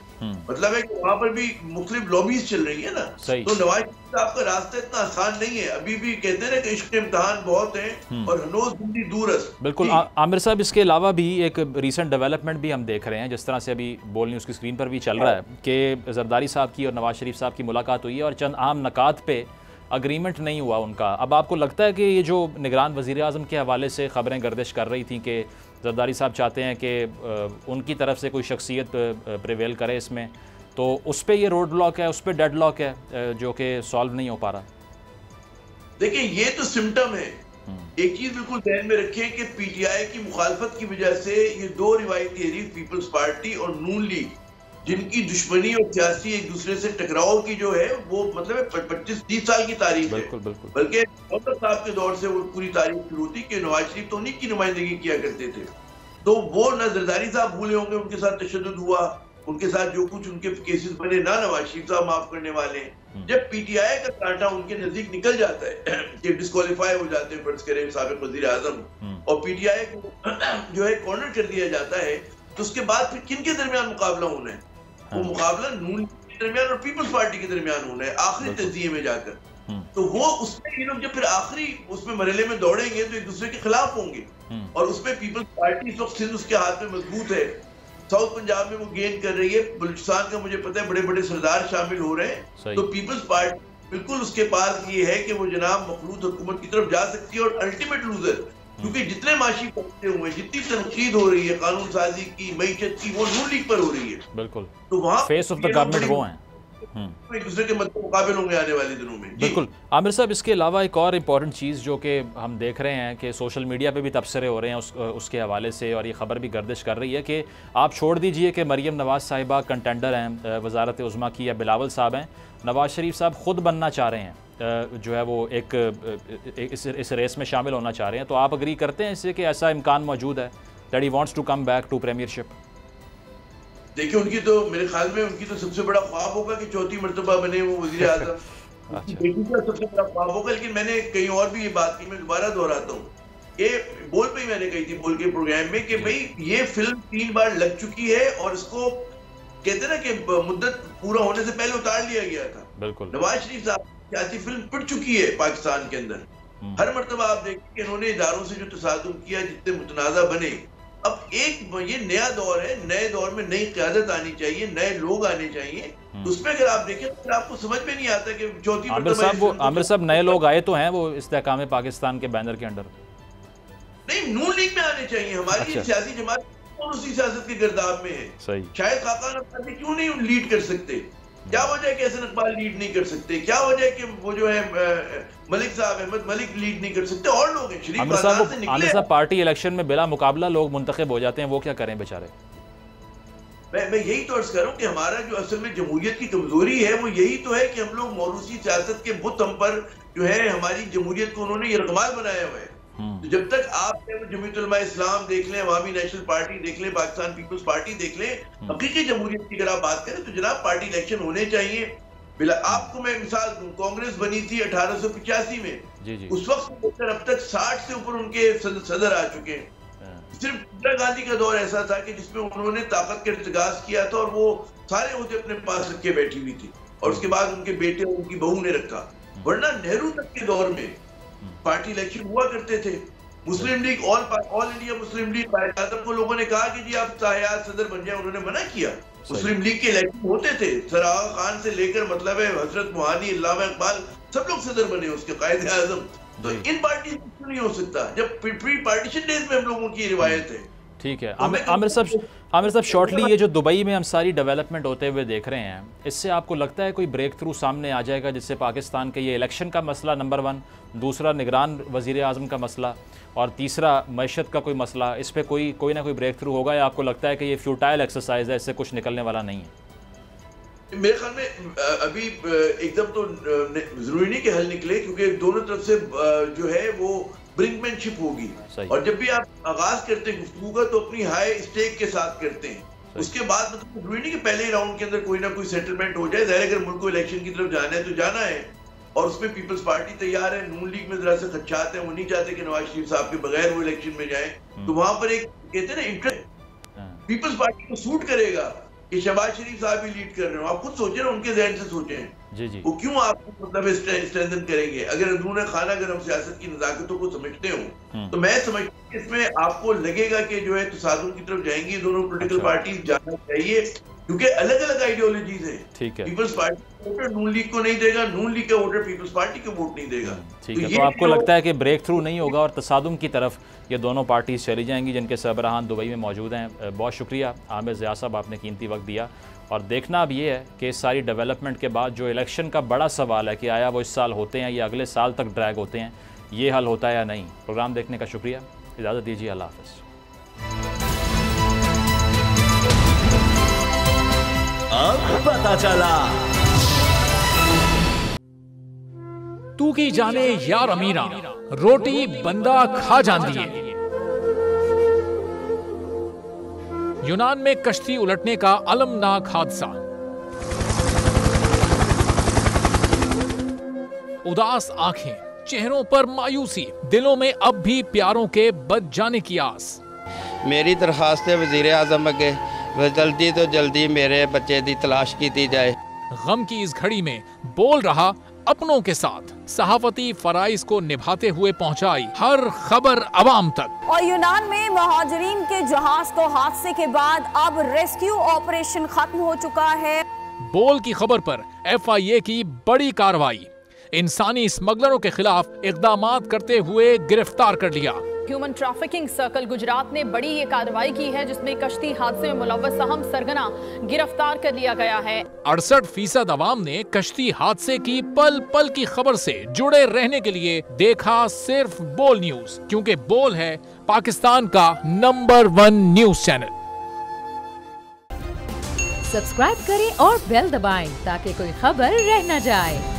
मतलब है कि वहां पर भी मुख्तलिफ लॉबीज चल रही है ना। तो नवाज शरीफ साहब का रास्ता इतना आसान नहीं है। अभी भी कहते हैं ना कि इश्क के इम्तिहान बहुत हैं और हनोज दूरी दूरस। बिल्कुल आमिर साहब, इसके अलावा भी एक रीसेंट डेवलपमेंट भी हम देख रहे हैं, जिस तरह से अभी बोल न्यूज़ की स्क्रीन पर भी चल रहा है कि जरदारी साहब की और नवाज शरीफ साहब की मुलाकात हुई है और चंद आम नकात पे अग्रीमेंट नहीं हुआ उनका। अब आपको लगता है कि ये जो निगरान वज़ीर-ए-आज़म के हवाले से ख़बरें गर्दिश कर रही थी कि जरदारी साहब चाहते हैं कि उनकी तरफ से कोई शख्सियत प्रिवेल करे इसमें, तो उस पर ये रोड ब्लॉक है, उस पर डेड लॉक है जो कि सॉल्व नहीं हो पा रहा? देखिए ये तो सिम्टम है। एक चीज बिल्कुल ध्यान में रखें कि पीटीआई की मुखालफत की वजह से ये दो रिवायती हरीफ पीपल्स पार्टी और नून लीग, जिनकी दुश्मनी और सियासी एक दूसरे से टकराव की जो है वो मतलब 25-30 साल की तारीख है। बल्कि साहब के दौर से वो पूरी तारीख शुरू थी कि नवाज शरीफ तो उन्हीं की नुमाइंदगी किया करते थे। तो वो न जरदारी साहब भूले होंगे, उनके साथ तशद्दुद हुआ, उनके साथ जो कुछ उनके केसेस बने, ना नवाज शरीफ साहब माफ करने वाले। जब पीटीआई का कांटा उनके नजदीक निकल जाता है कि डिस्क्वालीफाई हो जाते हैं, फर्ज करें साबिक वजीर आजम, और पीटीआई को जो है कॉर्नर कर दिया जाता है, तो उसके बाद फिर किन के दरमियान मुकाबला होना है? वो मुकाबला नून के दरमियान और पीपल्स पार्टी के दरमियान होना है आखिरी तजिए में जाकर। तो वो उसमें ये लोग जब फिर आखिरी उसमें मरहले में दौड़ेंगे तो एक दूसरे के खिलाफ होंगे। और उसमें पीपल्स पार्टी इस वक्त सिंध उसके हाथ में मजबूत है, साउथ पंजाब में वो गेन कर रही है, बलूचिस्तान का मुझे पता है बड़े बड़े सरदार शामिल हो रहे हैं। तो पीपल्स पार्टी बिल्कुल उसके पास ये है कि वो जनाब मखलूत हुकूमत की तरफ जा सकती है। और अल्टीमेट लूजर, क्योंकि जितने माशी पकड़े हुए हैं, जितनी तनकीद हो रही है कानून साजी की, मईशत की, वो नून लीग पर हो रही है। बिल्कुल, तो वहाँ फेस ऑफ द गवर्नमेंट वो हैं, एक दूसरे के मुकाबले होंगे आने वाले दिनों में। बिल्कुल आमिर साहब, इसके अलावा एक और इम्पॉर्टेंट चीज़ जो कि हम देख रहे हैं कि सोशल मीडिया पे भी तबसरे हो रहे हैं उसके हवाले से, और ये खबर भी गर्दिश कर रही है कि आप छोड़ दीजिए कि मरियम नवाज साहिबा कंटेंडर हैं वजारत उज़्मा की या बिलावल साहब हैं, नवाज शरीफ साहब खुद बनना चाह रहे हैं, जो है वो इस रेस में शामिल होना चाह रहे हैं। तो आप अग्री करते हैं इससे कि ऐसा इम्कान मौजूद है that he wants to come back to premiership? देखिए उनकी तो मेरे ख्याल में उनकी तो सबसे बड़ा ख्वाब होगा कि चौथी मर्तबा बने वो वज़ीर आज़म। बेटी का सबसे बड़ा ख्वाब होगा। लेकिन मैंने कहीं और भी ये बात की, मैं दोबारा दोहराता हूँ, ये बोल पे ही मैंने कही थी बोल के प्रोग्राम में कि भाई ये फिल्म 3 बार लग चुकी है और इसको कहते ना कि मुद्दत पूरा होने से पहले उतार लिया गया था। बिल्कुल, नवाज शरीफ साहब सियासी फिल्म पिट चुकी है पाकिस्तान के अंदर। हर मर्तबा आप देखिए कि इन्होंने इदारों से जो तसादुम किया, जितने मुतनाज़ा बने, अब ये नया दौर है, नए दौर में नई क़यादत आनी चाहिए, नए लोग आने चाहिए। तो उसमें अगर आप देखें तो आपको समझ में नहीं आता कि चौथी आमिर साहब नए लोग आए तो हैं वो इस्तेहकाम पाकिस्तान के बैनर के अंडर? नहीं, नून लीग में आने चाहिए। हमारी सियासी जमात कौन उसी सियासत के गिरदाब में है? सही। शायद खाकान अब्बासी क्यों नहीं लीड कर सकते? क्या वजह है कि हसन इकबाल लीड नहीं कर सकते? क्या वजह है कि वो जो है मलिक साहब, अहमद मलिक लीड नहीं कर सकते? और लोग हैं, शरीफ खानदान से निकले। आमिर साहब पार्टी इलेक्शन में बिला मुकाबला लोग मुंतखब हो जाते हैं, वो क्या करें बेचारे? मैं यही तो अर्ज कर रहा हूँ कि हमारा जो असल में जमहूरियत की कमजोरी है वो यही तो है कि हम लोग मौरूसी सियासत के बुत हम पर जो है हमारी जमहूरियत को उन्होंने यरगमाल बनाया हुआ है। तो जब तक आप जमीयत उलमा इस्लाम देख लें, अवामी नेशनल पार्टी देख लें, पाकिस्तान पीपल्स पार्टी देख लें, हकीकी जमहूरियत की अगर आप बात करें तो जनाब पार्टी इलेक्शन होने चाहिए। आपको मैं मिसाल दूं, कांग्रेस बनी थी 1885 में, उस वक्त से लेकर अब तक 60 से ऊपर उनके सदर आ चुके हैं। सिर्फ इंदिरा गांधी का दौर ऐसा था कि जिसमें उन्होंने ताकत का इर्तिकाज किया था और वो सारे उहदे अपने पास रख के बैठी हुई थी, और उसके बाद उनके बेटे और उनकी बहू ने रखा। वरना नेहरू तक के दौर में पार्टी इलेक्शन हुआ करते थे। मुस्लिम लीग ऑल इंडिया मुस्लिम लीग कायद को लोगों ने कहा कि जी आप तायात सदर बन जाए, उन्होंने मना किया। मुस्लिम लीग के इलेक्शन होते थे, सर आगा खान से लेकर मतलब है हजरत मोहानी, अल्लामा इकबाल, सब लोग सदर बने उसके कायद आजम। तो इन पार्टी क्यों नहीं हो सकता जब प्री पार्टीशन डेज में हम लोगों की रिवायत है? ठीक है आमिर साहब शॉर्टली ये जो दुबई में हम सारी डेवलपमेंट होते हुए देख रहे हैं, इससे आपको लगता है कोई ब्रेक थ्रू सामने आ जाएगा जिससे पाकिस्तान के ये इलेक्शन का मसला नंबर 1, दूसरा निगरान वज़ीर आज़म का मसला, और तीसरा मैशत का कोई मसला, इस पर कोई ना कोई ब्रेक थ्रू होगा, या आपको लगता है कि ये फ्यूटाइल एक्सरसाइज है, इससे कुछ निकलने वाला नहीं है? मेरे ख्याल में अभी एकदम तो जरूरी नहीं कि हल निकले, क्योंकि दोनों तरफ से जो है वो ब्रिंकमैनशिप होगी। और जब भी आप आगाज करते हैं गुफ्तगू का तो अपनी हाई स्टेक के साथ करते हैं। उसके बाद मतलब जरूरी नहीं कि पहले ही राउंड के अंदर कोई ना कोई सेटलमेंट हो जाए। ज़ाहिर अगर मुल्क को इलेक्शन की तरफ जाना है तो जाना है, और उसमें पीपल्स पार्टी तैयार है। नून लीग में जरा से खदशात है, वो नहीं चाहते कि नवाज शरीफ साहब के बगैर वो इलेक्शन में जाए। तो वहां पर एक कहते हैं ना इंटरेस्ट पीपल्स पार्टी को सूट करेगा कि शहबाज शरीफ साहब ही लीड कर रहे हो। आप खुद सोचे ना, उनके ज़हन से सोचें जी। वो क्यों आपको मतलब स्ट्रेंथन करेंगे? अगर अंदरूनी खाना अगर हम सियासत की नज़ाकतों को समझते हो तो मैं समझता हूं इसमें आपको लगेगा कि जो है तसादुम की तरफ जाएंगी दोनों पॉलिटिकल पार्टीज, जाना चाहिए, क्योंकि अलग अलग आइडियोलॉजीज हैं। ठीक है, पीपल्स पार्टी वोटर नून लीग को नहीं देगा, नून लीग का वोटर पीपल्स पार्टी को वोट नहीं देगा। ठीक है, तो आपको लगता है कि ब्रेक थ्रू नहीं होगा और तसादुम की तरफ ये दोनों पार्टीज चली जाएंगी, जिनके सरबराहान दुबई में मौजूद हैं। बहुत शुक्रिया आमिर ज़िया साहब, आपने कीमती वक्त दिया। और देखना अब ये है कि इस सारी डेवलपमेंट के बाद जो इलेक्शन का बड़ा सवाल है कि आया वो इस साल होते हैं या अगले साल तक ड्रैग होते हैं, ये हल होता है या नहीं। प्रोग्राम देखने का शुक्रिया, इजाज़त दीजिए, अल्लाह हाफ़िज़। अब पता चला। तू की जाने यार अमीरा, रोटी बंदा खा जाती है। यूनान में कश्ती उलटने का अलमनाक हादसा। उदास आंखें, चेहरों पर मायूसी, दिलों में अब भी प्यारों के बच जाने की आस। मेरी दरखास्त है वज़ीर आज़म अगे जल्दी तो जल्दी मेरे बच्चे की तलाश की जाए। गम की इस घड़ी में बोल रहा अपनों के साथ, सहाफती फराइज को निभाते हुए पहुंचाई हर खबर अवाम तक। और यूनान में महाजरीन के जहाज को हादसे के बाद अब रेस्क्यू ऑपरेशन खत्म हो चुका है। बोल की खबर पर FIA की बड़ी कार्रवाई, इंसानी स्मगलरों के खिलाफ इक़दामात करते हुए गिरफ्तार कर लिया। ह्यूमन ट्रैफिकिंग सर्कल गुजरात ने बड़ी ये कार्रवाई की है, जिसमें कश्ती हादसे में मुलव्वस अहम सरगना गिरफ्तार कर लिया गया है। 68% अवाम ने कश्ती हादसे की पल पल की खबर से जुड़े रहने के लिए देखा सिर्फ बोल न्यूज, क्योंकि बोल है पाकिस्तान का नंबर 1 न्यूज चैनल। सब्सक्राइब करें और बेल दबाएं ताकि कोई खबर रह न जाए।